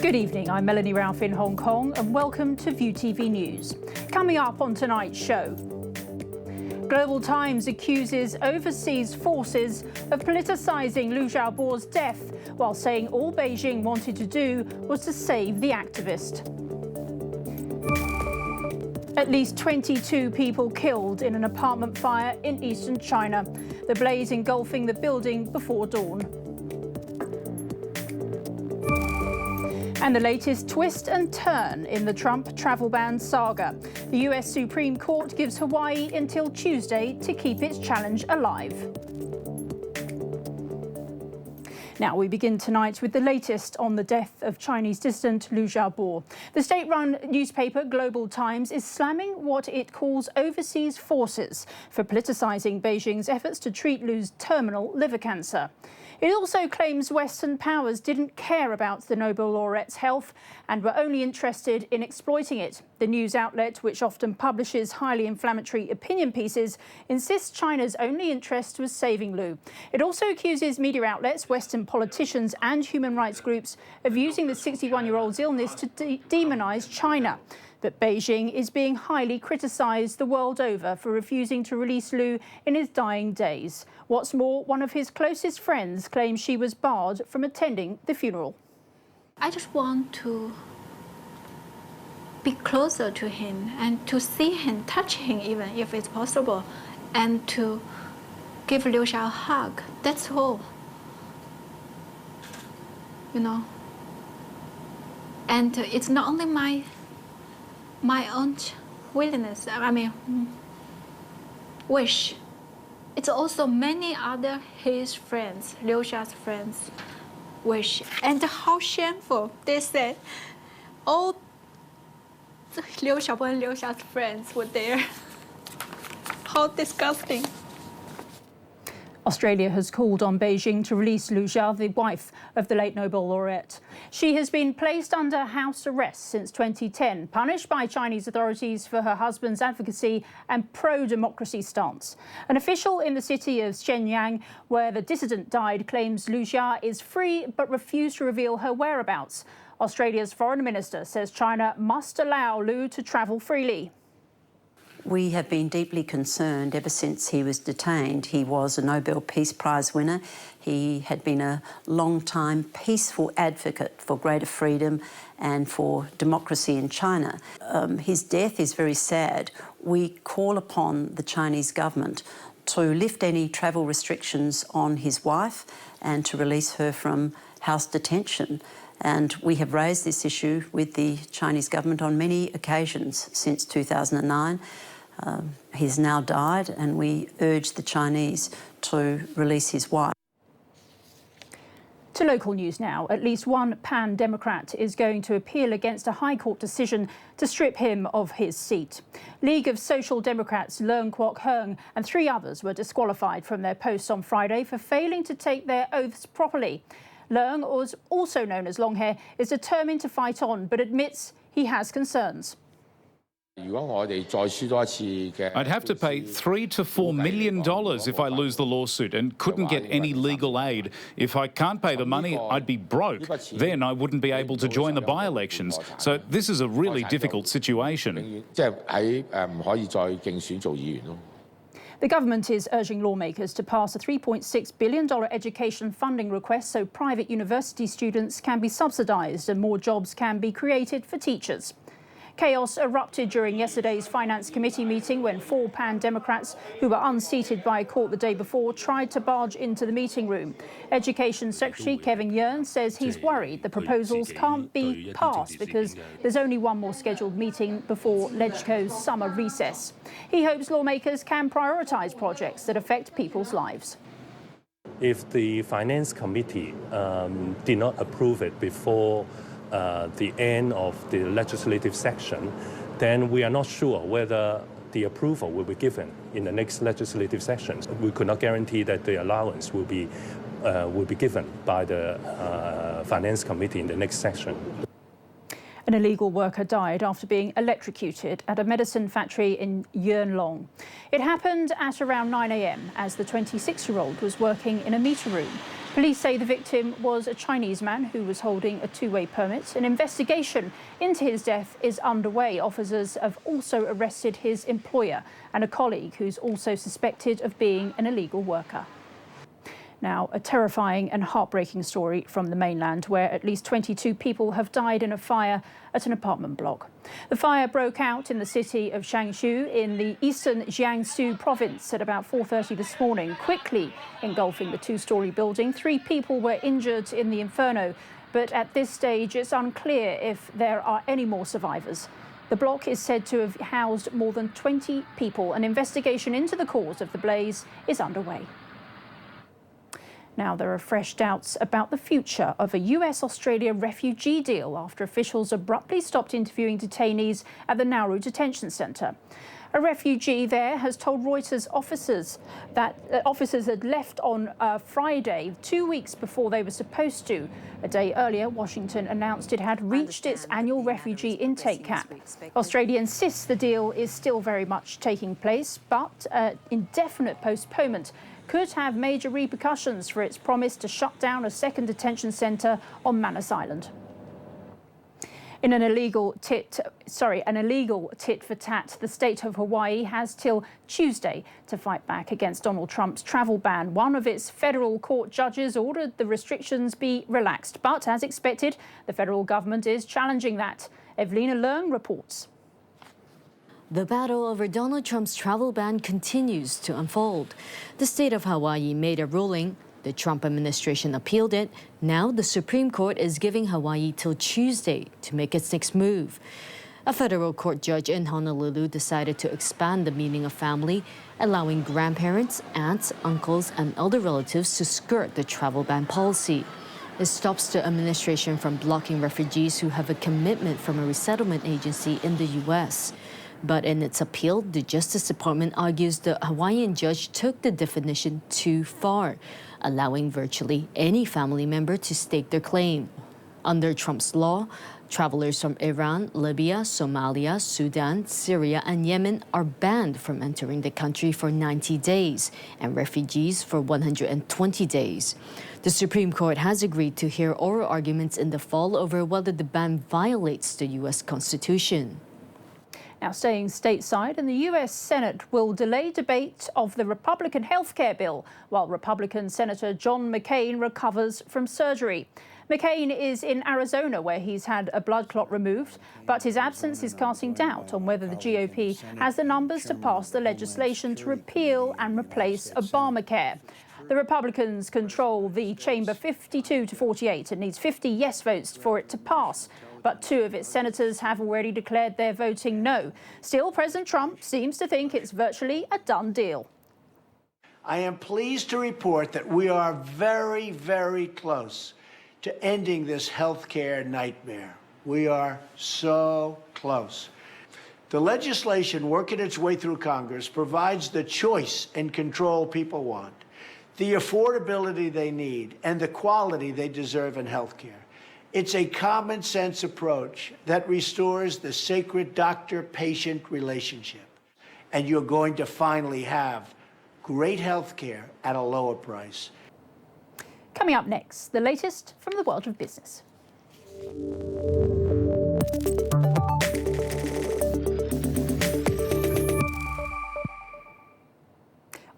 Good evening, I'm Melanie Ralph in Hong Kong and welcome to ViuTV News. Coming up on tonight's show, Global Times accuses overseas forces of politicising Liu Xiaobo's death while saying all Beijing wanted to do was to save the activist. At least 22 people killed in an apartment fire in eastern China, the blaze engulfing the building before dawn. And the latest twist and turn in the Trump travel ban saga. The US Supreme Court gives Hawaii until Tuesday to keep its challenge alive. Now, we begin tonight with the latest on the death of Chinese dissident Liu Xiaobo. The state-run newspaper Global Times is slamming what it calls overseas forces for politicising Beijing's efforts to treat Liu's terminal liver cancer. It also claims Western powers didn't care about the Nobel laureate's health and were only interested in exploiting it. The news outlet, which often publishes highly inflammatory opinion pieces, insists China's only interest was saving Liu. It also accuses media outlets, Western politicians and human rights groups of using the 61-year-old's illness to demonise China. But Beijing is being highly criticised the world over for refusing to release Liu in his dying days. What's more, one of his closest friends claims she was barred from attending the funeral. I just want to be closer to him and to see him, touch him even if it's possible, and to give Liu Xiao a hug. That's all. You know. And it's not only my own willingness, wish. It's also many other his friends, Liu Xiao's friends, wish. And how shameful, they said, all Liu Xiaobo and Liu Xiao's friends were there. How disgusting. Australia has called on Beijing to release Liu Xiao, the wife of the late Nobel laureate. She has been placed under house arrest since 2010, punished by Chinese authorities for her husband's advocacy and pro-democracy stance. An official in the city of Shenyang, where the dissident died, claims Liu Xiao is free but refused to reveal her whereabouts. Australia's foreign minister says China must allow Liu to travel freely. We have been deeply concerned ever since he was detained. He was a Nobel Peace Prize winner. He had been a long-time peaceful advocate for greater freedom and for democracy in China. His death is very sad. We call upon the Chinese government to lift any travel restrictions on his wife and to release her from house detention. And we have raised this issue with the Chinese government on many occasions since 2009. He's now died, and we urge the Chinese to release his wife. To local news now. At least one pan-Democrat is going to appeal against a High Court decision to strip him of his seat. League of Social Democrats Leung Kwok Heung and 3 others were disqualified from their posts on Friday for failing to take their oaths properly. Leung, also known as Longhair, is determined to fight on, but admits he has concerns. I'd have to pay $3 to $4 million if I lose the lawsuit and couldn't get any legal aid. If I can't pay the money, I'd be broke. Then I wouldn't be able to join the by-elections. So this is a really difficult situation. The government is urging lawmakers to pass a $3.6 billion education funding request so private university students can be subsidised and more jobs can be created for teachers. Chaos erupted during yesterday's Finance Committee meeting when 4 pan-Democrats who were unseated by a court the day before tried to barge into the meeting room. Education Secretary Kevin Yearn says he's worried the proposals can't be passed because there's only one more scheduled meeting before LegCo's summer recess. He hopes lawmakers can prioritise projects that affect people's lives. If the Finance Committee did not approve it before the end of the legislative session, then we are not sure whether the approval will be given in the next legislative session. We could not guarantee that the allowance will be given by the Finance Committee in the next session. An illegal worker died after being electrocuted at a medicine factory in Yunlong. It happened at around 9 a.m. as the 26-year-old was working in a meter room. Police say the victim was a Chinese man who was holding a two-way permit. An investigation into his death is underway. Officers have also arrested his employer and a colleague who's also suspected of being an illegal worker. Now, a terrifying and heartbreaking story from the mainland where at least 22 people have died in a fire at an apartment block. The fire broke out in the city of Changshu in the eastern Jiangsu province at about 4:30 this morning, quickly engulfing the two-storey building. 3 people were injured in the inferno, but at this stage it's unclear if there are any more survivors. The block is said to have housed more than 20 people. An investigation into the cause of the blaze is underway. Now, there are fresh doubts about the future of a US-Australia refugee deal after officials abruptly stopped interviewing detainees at the Nauru detention centre. A refugee there has told Reuters officers that officers had left on Friday, 2 weeks before they were supposed to. A day earlier, Washington announced it had reached its annual refugee intake cap. Australia insists the deal is still very much taking place, but indefinite postponement could have major repercussions for its promise to shut down a second detention centre on Manus Island. In an illegal tit for tat, the state of Hawaii has till Tuesday to fight back against Donald Trump's travel ban. One of its federal court judges ordered the restrictions be relaxed, but as expected, the federal government is challenging that. Evelina Leung reports. The battle over Donald Trump's travel ban continues to unfold. The state of Hawaii made a ruling. The Trump administration appealed it. Now the Supreme Court is giving Hawaii till Tuesday to make its next move. A federal court judge in Honolulu decided to expand the meaning of family, allowing grandparents, aunts, uncles, and elder relatives to skirt the travel ban policy. It stops the administration from blocking refugees who have a commitment from a resettlement agency in the U.S. But in its appeal, the Justice Department argues the Hawaiian judge took the definition too far, allowing virtually any family member to stake their claim. Under Trump's law, travelers from Iran, Libya, Somalia, Sudan, Syria, and Yemen are banned from entering the country for 90 days, and refugees for 120 days. The Supreme Court has agreed to hear oral arguments in the fall over whether the ban violates the U.S. Constitution. Now, staying stateside, and the US Senate will delay debate of the Republican health care bill while Republican Senator John McCain recovers from surgery. McCain is in Arizona, where he's had a blood clot removed, but his absence is casting doubt on whether the GOP has the numbers to pass the legislation to repeal and replace Obamacare. The Republicans control the chamber 52-48 and needs 50 yes votes for it to pass. But 2 of its senators have already declared they're voting no. Still, President Trump seems to think it's virtually a done deal. I am pleased to report that we are very, very close to ending this healthcare nightmare. We are so close. The legislation working its way through Congress provides the choice and control people want, the affordability they need, and the quality they deserve in healthcare. It's a common sense approach that restores the sacred doctor-patient relationship. And you're going to finally have great health care at a lower price. Coming up next, the latest from the world of business.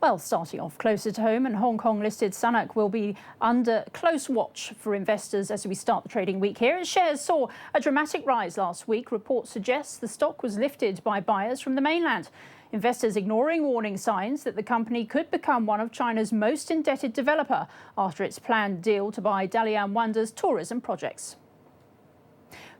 Well, starting off closer to home, and Hong Kong-listed Sanak will be under close watch for investors as we start the trading week here. Its shares saw a dramatic rise last week. Reports suggest the stock was lifted by buyers from the mainland. Investors ignoring warning signs that the company could become one of China's most indebted developer after its planned deal to buy Dalian Wanda's tourism projects.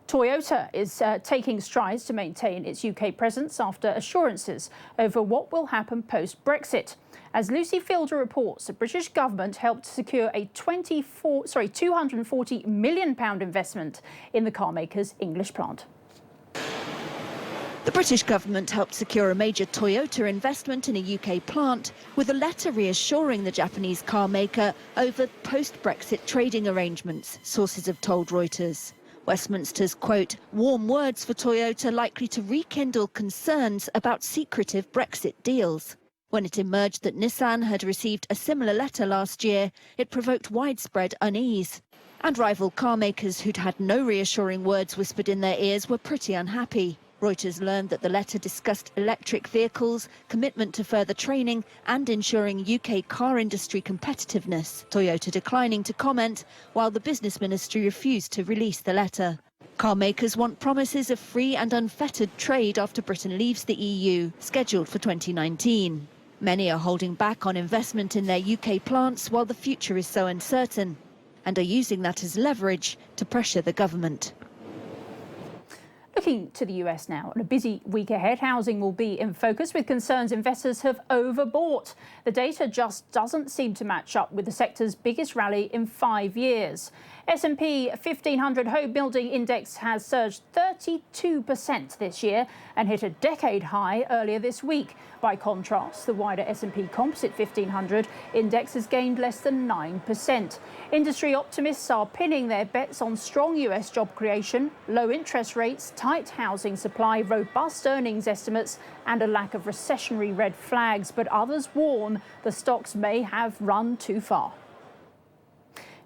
Toyota is taking strides to maintain its UK presence after assurances over what will happen post-Brexit. As Lucy Fielder reports, the British government helped secure a £240 million investment in the carmaker's English plant. The British government helped secure a major Toyota investment in a UK plant with a letter reassuring the Japanese car maker over post-Brexit trading arrangements, sources have told Reuters. Westminster's, quote, warm words for Toyota likely to rekindle concerns about secretive Brexit deals. When it emerged that Nissan had received a similar letter last year, it provoked widespread unease. And rival car makers who'd had no reassuring words whispered in their ears were pretty unhappy. Reuters learned that the letter discussed electric vehicles, commitment to further training and ensuring UK car industry competitiveness. Toyota declining to comment, while the business ministry refused to release the letter. Car makers want promises of free and unfettered trade after Britain leaves the EU, scheduled for 2019. Many are holding back on investment in their UK plants while the future is so uncertain, and are using that as leverage to pressure the government. Looking to the US now, and a busy week ahead, housing will be in focus with concerns investors have overbought. The data just doesn't seem to match up with the sector's biggest rally in 5 years. S&P 1500 home building index has surged 32% this year and hit a decade high earlier this week. By contrast, the wider S&P Composite 1500 index has gained less than 9%. Industry optimists are pinning their bets on strong US job creation, low interest rates, tight housing supply, robust earnings estimates and a lack of recessionary red flags. But others warn the stocks may have run too far.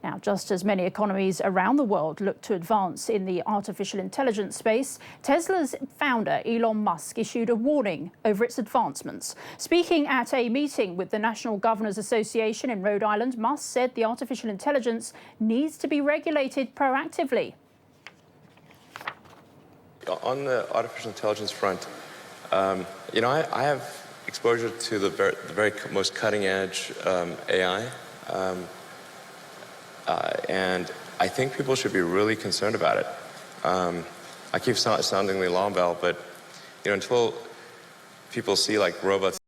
Now, just as many economies around the world look to advance in the artificial intelligence space, Tesla's founder Elon Musk issued a warning over its advancements. Speaking at a meeting with the National Governors Association in Rhode Island, Musk said the artificial intelligence needs to be regulated proactively. On the artificial intelligence front, I have exposure to the very most cutting edge AI. And I think people should be really concerned about it. I keep sounding the alarm bell, but until people see like robots